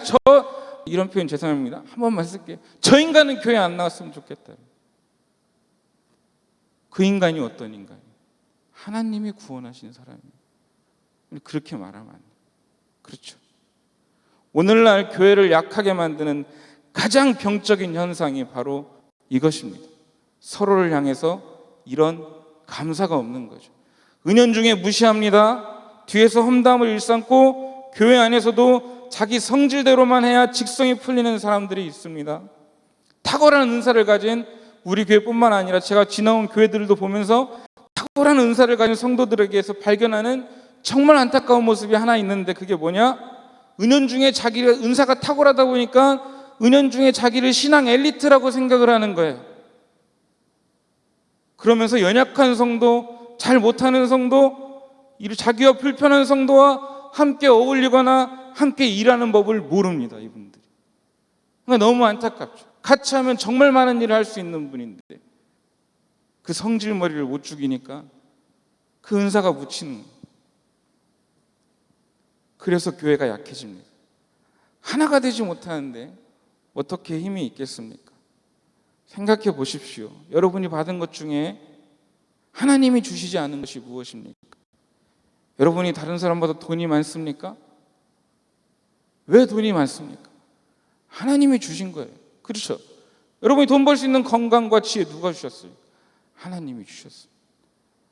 이런 표현 죄송합니다. 한 번만 쓸게요. 저 인간은 교회 안 나왔으면 좋겠다. 그 인간이 어떤 인간이에요? 하나님이 구원하신 사람이에요. 그렇게 말하면 안 돼요. 그렇죠. 오늘날 교회를 약하게 만드는 가장 병적인 현상이 바로 이것입니다. 서로를 향해서 이런 감사가 없는 거죠. 은연중에 무시합니다. 뒤에서 험담을 일삼고 교회 안에서도 자기 성질대로만 해야 직성이 풀리는 사람들이 있습니다. 탁월한 은사를 가진 우리 교회뿐만 아니라 제가 지나온 교회들도 보면서 탁월한 은사를 가진 성도들에게서 발견하는 정말 안타까운 모습이 하나 있는데, 그게 뭐냐? 은연중에 자기를 은사가 탁월하다 보니까 은연중에 자기를 신앙 엘리트라고 생각을 하는 거예요. 그러면서 연약한 성도, 잘 못하는 성도, 자기와 불편한 성도와 함께 어울리거나 함께 일하는 법을 모릅니다, 이분들이. 그러니까 너무 안타깝죠. 같이 하면 정말 많은 일을 할 수 있는 분인데 그 성질머리를 못 죽이니까 그 은사가 묻히는 거예요. 그래서 교회가 약해집니다. 하나가 되지 못하는데 어떻게 힘이 있겠습니까? 생각해 보십시오. 여러분이 받은 것 중에 하나님이 주시지 않은 것이 무엇입니까? 여러분이 다른 사람보다 돈이 많습니까? 왜 돈이 많습니까? 하나님이 주신 거예요. 그렇죠? 여러분이 돈 벌 수 있는 건강과 지혜 누가 주셨어요? 하나님이 주셨어요.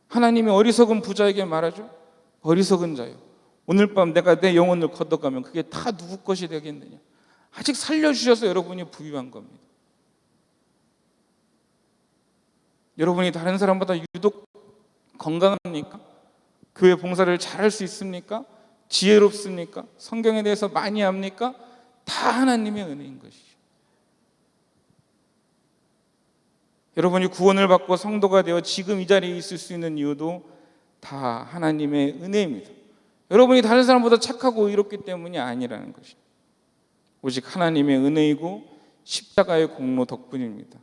하나님이 어리석은 부자에게 말하죠. 어리석은 자요, 오늘 밤 내가 내 영혼을 걷어가면 그게 다 누구 것이 되겠느냐. 아직 살려주셔서 여러분이 부유한 겁니다. 여러분이 다른 사람보다 유독 건강합니까? 교회 봉사를 잘할 수 있습니까? 지혜롭습니까? 성경에 대해서 많이 압니까? 다 하나님의 은혜인 것이죠. 여러분이 구원을 받고 성도가 되어 지금 이 자리에 있을 수 있는 이유도 다 하나님의 은혜입니다. 여러분이 다른 사람보다 착하고 의롭기 때문이 아니라는 것입니다. 오직 하나님의 은혜이고 십자가의 공로 덕분입니다.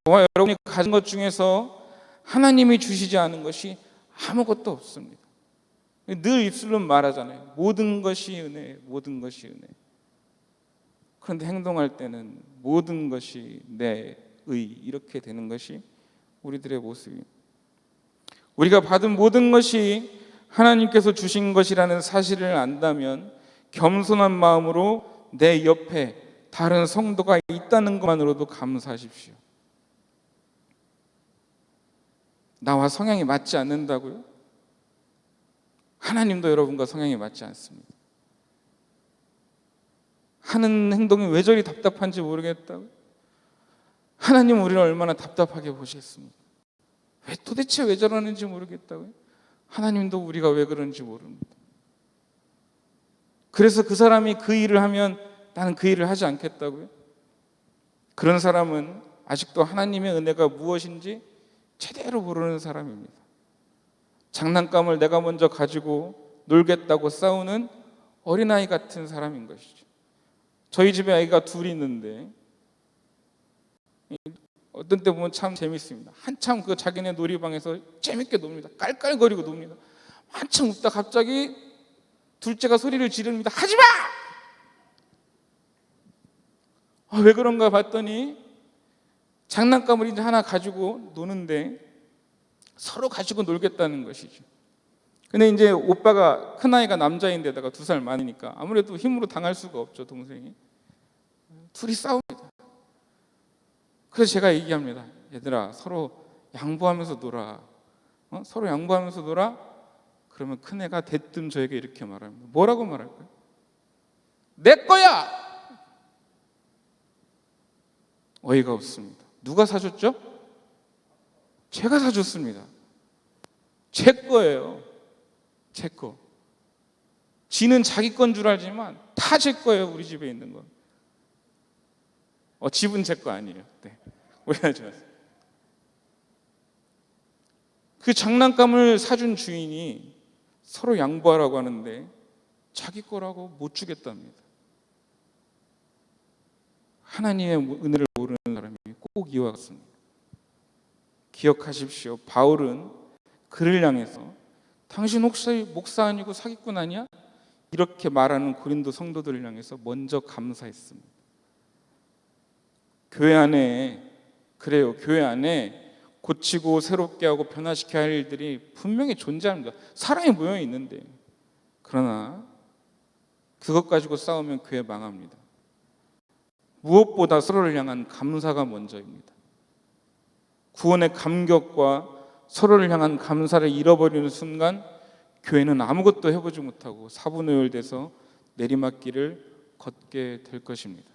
저와 여러분이 가진 것 중에서 하나님이 주시지 않은 것이 아무것도 없습니다. 늘 입술로 말하잖아요. 모든 것이 은혜, 모든 것이 은혜. 그런데 행동할 때는 모든 것이 내 의, 이렇게 되는 것이 우리들의 모습입니다. 우리가 받은 모든 것이 하나님께서 주신 것이라는 사실을 안다면 겸손한 마음으로 내 옆에 다른 성도가 있다는 것만으로도 감사하십시오. 나와 성향이 맞지 않는다고요? 하나님도 여러분과 성향이 맞지 않습니다. 하는 행동이 왜 저리 답답한지 모르겠다고요? 하나님은 우리를 얼마나 답답하게 보시겠습니까? 도대체 왜 저러는지 모르겠다고요? 하나님도 우리가 왜 그런지 모릅니다. 그래서 그 사람이 그 일을 하면 나는 그 일을 하지 않겠다고요? 그런 사람은 아직도 하나님의 은혜가 무엇인지 제대로 모르는 사람입니다. 장난감을 내가 먼저 가지고 놀겠다고 싸우는 어린아이 같은 사람인 것이죠. 저희 집에 아이가 둘이 있는데 어떤 때 보면 참 재밌습니다. 한참 그 자기네 놀이방에서 재밌게 놉니다. 깔깔거리고 놉니다. 한참 웃다 갑자기 둘째가 소리를 지릅니다. 하지마! 왜 그런가 봤더니 장난감을 이제 하나 가지고 노는데 서로 가지고 놀겠다는 것이죠. 근데 이제 오빠가, 큰아이가 남자인데다가 2살 많으니까 아무래도 힘으로 당할 수가 없죠, 동생이. 둘이 싸웁니다. 그래서 제가 얘기합니다. 얘들아, 서로 양보하면서 놀아. 서로 양보하면서 놀아? 그러면 큰애가 대뜸 저에게 이렇게 말합니다. 뭐라고 말할까요? 내 거야! 어이가 없습니다. 누가 사줬죠? 제가 사줬습니다. 제 거예요. 제 거. 지는 자기 건 줄 알지만 다 제 거예요. 우리 집에 있는 건. 집은 제 거 아니에요. 네. 오해하지 마세요. 그 장난감을 사준 주인이 서로 양보하라고 하는데 자기 거라고 못 주겠답니다. 하나님의 은혜를 모르는 사람이 꼭 이와 같습니다. 기억하십시오. 바울은 그를 향해서 당신 혹시 목사 아니고 사기꾼 아니야? 이렇게 말하는 고린도 성도들을 향해서 먼저 감사했습니다. 교회 안에 그래요. 교회 안에 고치고 새롭게 하고 변화시켜야 할 일들이 분명히 존재합니다. 사람이 모여 있는데, 그러나 그것 가지고 싸우면 교회 망합니다. 무엇보다 서로를 향한 감사가 먼저입니다. 구원의 감격과 서로를 향한 감사를 잃어버리는 순간 교회는 아무것도 해보지 못하고 사분오열돼서 내리막길을 걷게 될 것입니다.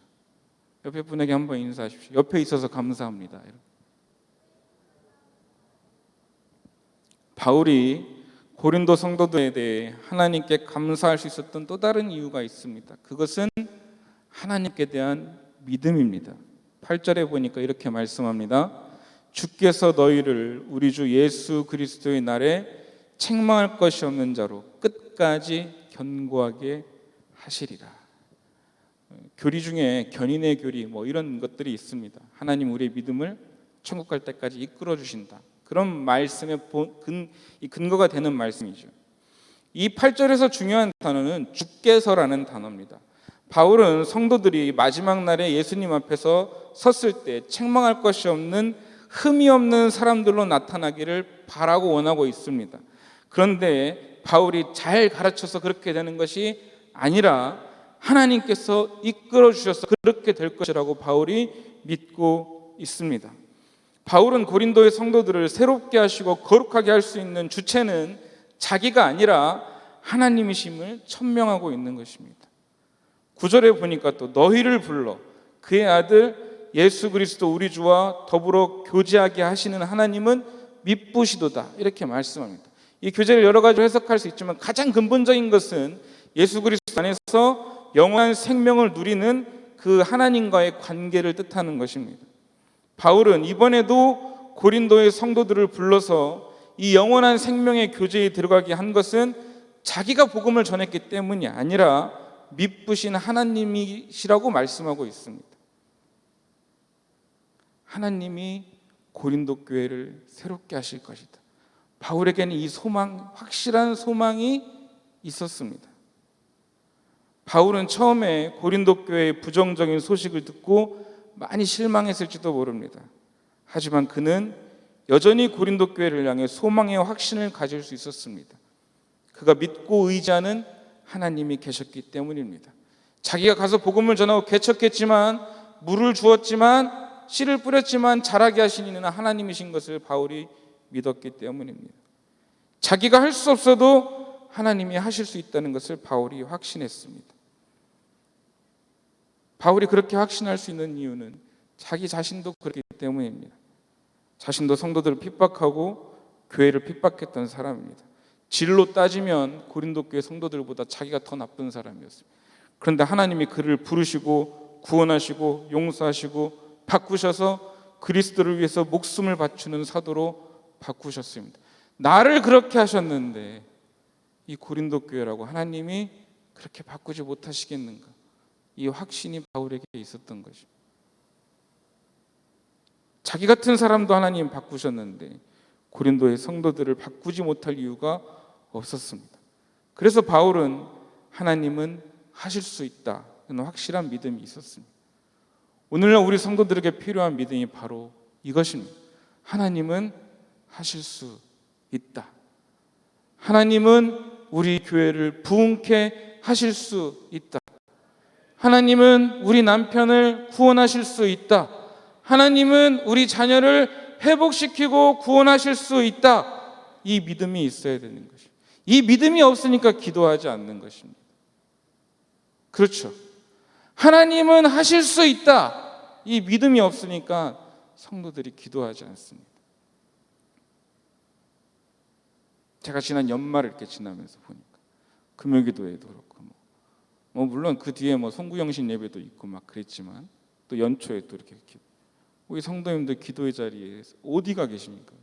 옆에 분에게 한번 인사하십시오. 옆에 있어서 감사합니다. 바울이 고린도 성도들에 대해 하나님께 감사할 수 있었던 또 다른 이유가 있습니다. 그것은 하나님께 대한 믿음입니다. 8절에 보니까 이렇게 말씀합니다. 주께서 너희를 우리 주 예수 그리스도의 날에 책망할 것이 없는 자로 끝까지 견고하게 하시리라. 교리 중에 견인의 교리 이런 것들이 있습니다. 하나님 우리의 믿음을 천국 갈 때까지 이끌어 주신다. 그런 말씀의 근거가 되는 말씀이죠. 이 8절에서 중요한 단어는 주께서라는 단어입니다. 바울은 성도들이 마지막 날에 예수님 앞에서 섰을 때 책망할 것이 없는 흠이 없는 사람들로 나타나기를 바라고 원하고 있습니다. 그런데 바울이 잘 가르쳐서 그렇게 되는 것이 아니라 하나님께서 이끌어 주셔서 그렇게 될 것이라고 바울이 믿고 있습니다. 바울은 고린도의 성도들을 새롭게 하시고 거룩하게 할 수 있는 주체는 자기가 아니라 하나님이심을 천명하고 있는 것입니다. 9절에 보니까 또 너희를 불러 그의 아들 예수 그리스도 우리 주와 더불어 교제하게 하시는 하나님은 미쁘시도다, 이렇게 말씀합니다. 이 교제를 여러 가지로 해석할 수 있지만 가장 근본적인 것은 예수 그리스도 안에서 영원한 생명을 누리는 그 하나님과의 관계를 뜻하는 것입니다. 바울은 이번에도 고린도의 성도들을 불러서 이 영원한 생명의 교제에 들어가게 한 것은 자기가 복음을 전했기 때문이 아니라 미쁘신 하나님이시라고 말씀하고 있습니다. 하나님이 고린도 교회를 새롭게 하실 것이다. 바울에게는 이 소망, 확실한 소망이 있었습니다. 바울은 처음에 고린도 교회의 부정적인 소식을 듣고 많이 실망했을지도 모릅니다. 하지만 그는 여전히 고린도 교회를 향해 소망의 확신을 가질 수 있었습니다. 그가 믿고 의지하는 하나님이 계셨기 때문입니다. 자기가 가서 복음을 전하고 개척했지만, 물을 주었지만, 씨를 뿌렸지만 자라게 하신 이는 하나님이신 것을 바울이 믿었기 때문입니다. 자기가 할 수 없어도 하나님이 하실 수 있다는 것을 바울이 확신했습니다. 바울이 그렇게 확신할 수 있는 이유는 자기 자신도 그렇기 때문입니다. 자신도 성도들을 핍박하고 교회를 핍박했던 사람입니다. 질로 따지면 고린도 교회 성도들보다 자기가 더 나쁜 사람이었습니다. 그런데 하나님이 그를 부르시고 구원하시고 용서하시고 바꾸셔서 그리스도를 위해서 목숨을 바치는 사도로 바꾸셨습니다. 나를 그렇게 하셨는데 이 고린도 교회라고 하나님이 그렇게 바꾸지 못하시겠는가? 이 확신이 바울에게 있었던 것입니다. 자기 같은 사람도 하나님 바꾸셨는데 고린도의 성도들을 바꾸지 못할 이유가 없었습니다. 그래서 바울은 하나님은 하실 수 있다 는 확실한 믿음이 있었습니다. 오늘날 우리 성도들에게 필요한 믿음이 바로 이것입니다. 하나님은 하실 수 있다. 하나님은 우리 교회를 부흥케 하실 수 있다. 하나님은 우리 남편을 구원하실 수 있다. 하나님은 우리 자녀를 회복시키고 구원하실 수 있다. 이 믿음이 있어야 되는 것입니다. 이 믿음이 없으니까 기도하지 않는 것입니다. 그렇죠. 하나님은 하실 수 있다. 이 믿음이 없으니까 성도들이 기도하지 않습니다. 제가 지난 연말을 이렇게 지나면서 보니까 금요기도회도 그렇고 물론 그 뒤에 송구영신 예배도 있고 그랬지만 또 연초에 또 이렇게 우리 성도님들 기도의 자리에 어디가 계십니까?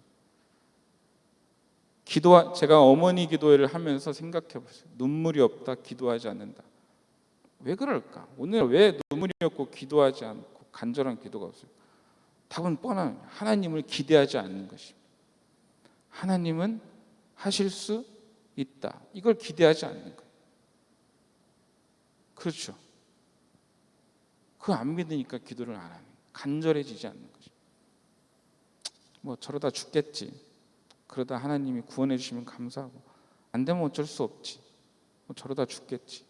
제가 어머니 기도회를 하면서 생각해 보세요. 눈물이 없다, 기도하지 않는다. 왜 그럴까? 오늘 왜 눈물이 없고 기도하지 않고 간절한 기도가 없어요? 답은 뻔한 하나님을 기대하지 않는 것입니다. 하나님은 하실 수 있다. 이걸 기대하지 않는 거예요. 그렇죠. 그거 안 믿으니까 기도를 안 하는 거예요. 간절해지지 않는 거죠. 뭐 저러다 죽겠지. 그러다 하나님이 구원해 주시면 감사하고 안 되면 어쩔 수 없지. 뭐 저러다 죽겠지.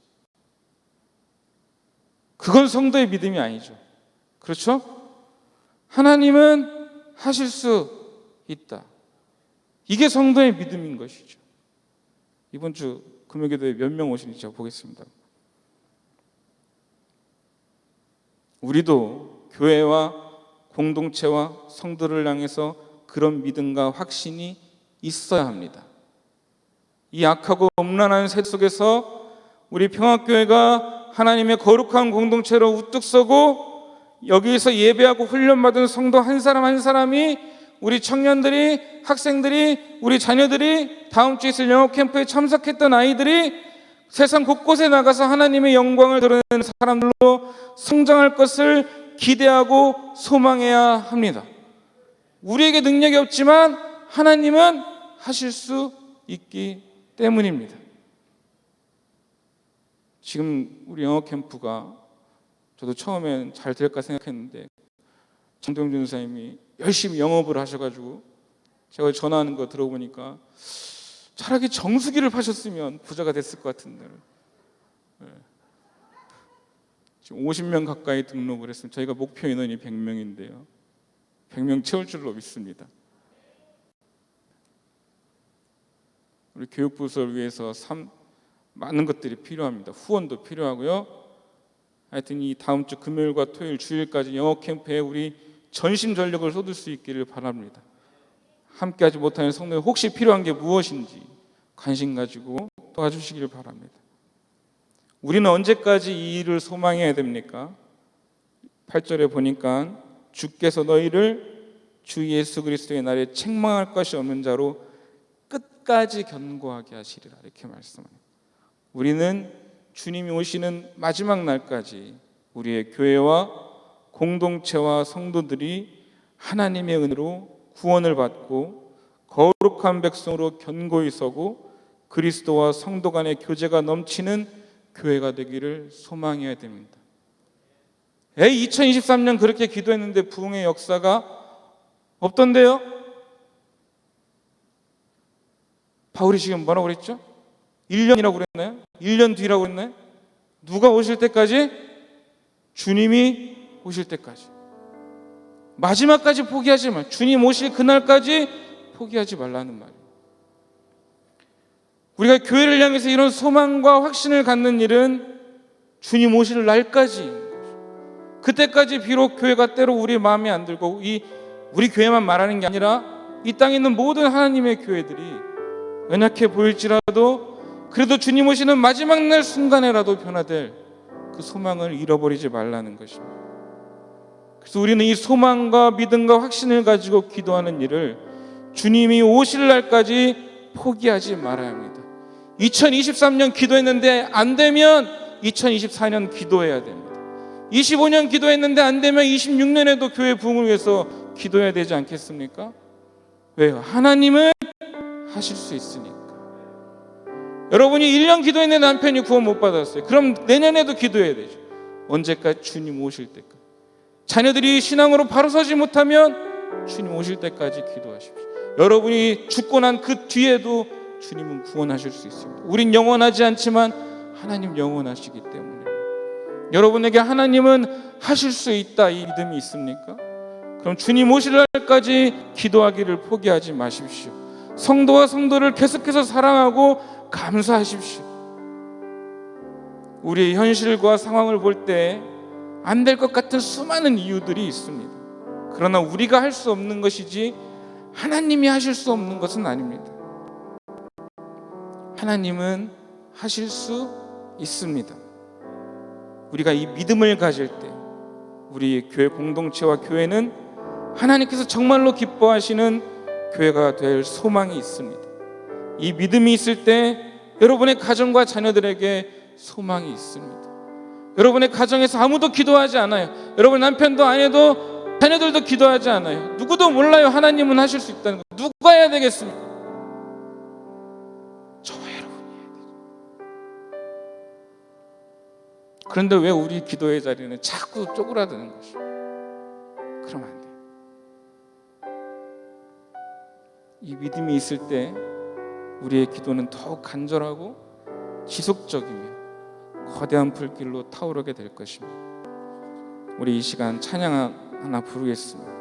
그건 성도의 믿음이 아니죠. 그렇죠? 하나님은 하실 수 있다. 이게 성도의 믿음인 것이죠. 이번 주 금요기도에 몇 명 오시는지 제가 보겠습니다. 우리도 교회와 공동체와 성도를 향해서 그런 믿음과 확신이 있어야 합니다. 이 악하고 음란한 세대 속에서 우리 평화교회가 하나님의 거룩한 공동체로 우뚝 서고 여기에서 예배하고 훈련받은 성도 한 사람 한 사람이 우리 청년들이, 학생들이, 우리 자녀들이, 다음 주에 있을 영업 캠프에 참석했던 아이들이 세상 곳곳에 나가서 하나님의 영광을 드러내는 사람들로 성장할 것을 기대하고 소망해야 합니다. 우리에게 능력이 없지만 하나님은 하실 수 있기 때문입니다. 지금 우리 영어 캠프가 저도 처음엔 잘 될까 생각했는데 장동준 선생님이 열심히 영업을 하셔가지고 제가 전화하는 거 들어보니까 차라리 정수기를 파셨으면 부자가 됐을 것 같은데 지금 50명 가까이 등록을 했습니다. 저희가 목표 인원이 100명인데요 100명 채울 줄로 믿습니다. 우리 교육부서를 위해서 많은 것들이 필요합니다. 후원도 필요하고요. 하여튼 이 다음 주 금요일과 토요일 주일까지 영어 캠프에 우리 전심 전력을 쏟을 수 있기를 바랍니다. 함께하지 못하는 성도들 혹시 필요한 게 무엇인지 관심 가지고 도와주시기를 바랍니다. 우리는 언제까지 이 일을 소망해야 됩니까? 8절에 보니까 주께서 너희를 주 예수 그리스도의 날에 책망할 것이 없는 자로 끝까지 견고하게 하시리라 이렇게 말씀합니다. 우리는 주님이 오시는 마지막 날까지 우리의 교회와 공동체와 성도들이 하나님의 은혜로 구원을 받고 거룩한 백성으로 견고히 서고 그리스도와 성도 간의 교제가 넘치는 교회가 되기를 소망해야 됩니다. 2023년 그렇게 기도했는데 부흥의 역사가 없던데요? 바울이 지금 뭐라고 그랬죠? 1년이라고 그랬나요? 1년 뒤라고 그랬나요? 누가 오실 때까지? 주님이 오실 때까지. 마지막까지 포기하지 마. 주님 오실 그날까지 포기하지 말라는 말이에요. 우리가 교회를 향해서 이런 소망과 확신을 갖는 일은 주님 오실 날까지인 거죠. 그때까지 비록 교회가 때로 우리 마음에 안 들고 우리 교회만 말하는 게 아니라 이 땅에 있는 모든 하나님의 교회들이 연약해 보일지라도 그래도 주님 오시는 마지막 날 순간에라도 변화될 그 소망을 잃어버리지 말라는 것입니다. 그래서 우리는 이 소망과 믿음과 확신을 가지고 기도하는 일을 주님이 오실 날까지 포기하지 말아야 합니다. 2023년 기도했는데 안 되면 2024년 기도해야 됩니다. 25년 기도했는데 안 되면 26년에도 교회 부흥을 위해서 기도해야 되지 않겠습니까? 왜요? 하나님은 하실 수 있으니까. 여러분이 1년 기도했는데 남편이 구원 못 받았어요. 그럼 내년에도 기도해야 되죠. 언제까지? 주님 오실 때까지. 자녀들이 신앙으로 바로 서지 못하면 주님 오실 때까지 기도하십시오. 여러분이 죽고 난 그 뒤에도 주님은 구원하실 수 있습니다. 우린 영원하지 않지만 하나님 영원하시기 때문에 여러분에게 하나님은 하실 수 있다 이 믿음이 있습니까? 그럼 주님 오실 날까지 기도하기를 포기하지 마십시오. 성도와 성도를 계속해서 사랑하고 감사하십시오. 우리의 현실과 상황을 볼 때 안 될 것 같은 수많은 이유들이 있습니다. 그러나 우리가 할 수 없는 것이지 하나님이 하실 수 없는 것은 아닙니다. 하나님은 하실 수 있습니다. 우리가 이 믿음을 가질 때 우리 교회 공동체와 교회는 하나님께서 정말로 기뻐하시는 교회가 될 소망이 있습니다. 이 믿음이 있을 때 여러분의 가정과 자녀들에게 소망이 있습니다. 여러분의 가정에서 아무도 기도하지 않아요. 여러분 남편도 아내도 자녀들도 기도하지 않아요. 누구도 몰라요. 하나님은 하실 수 있다는 거. 누가 해야 되겠습니까? 저와 여러분이 해야 되죠. 그런데 왜 우리 기도의 자리는 자꾸 쪼그라드는 것이죠? 그러면 안 돼요. 이 믿음이 있을 때 우리의 기도는 더욱 간절하고 지속적이며 거대한 불길로 타오르게 될 것입니다. 우리 이 시간 찬양 하나 부르겠습니다.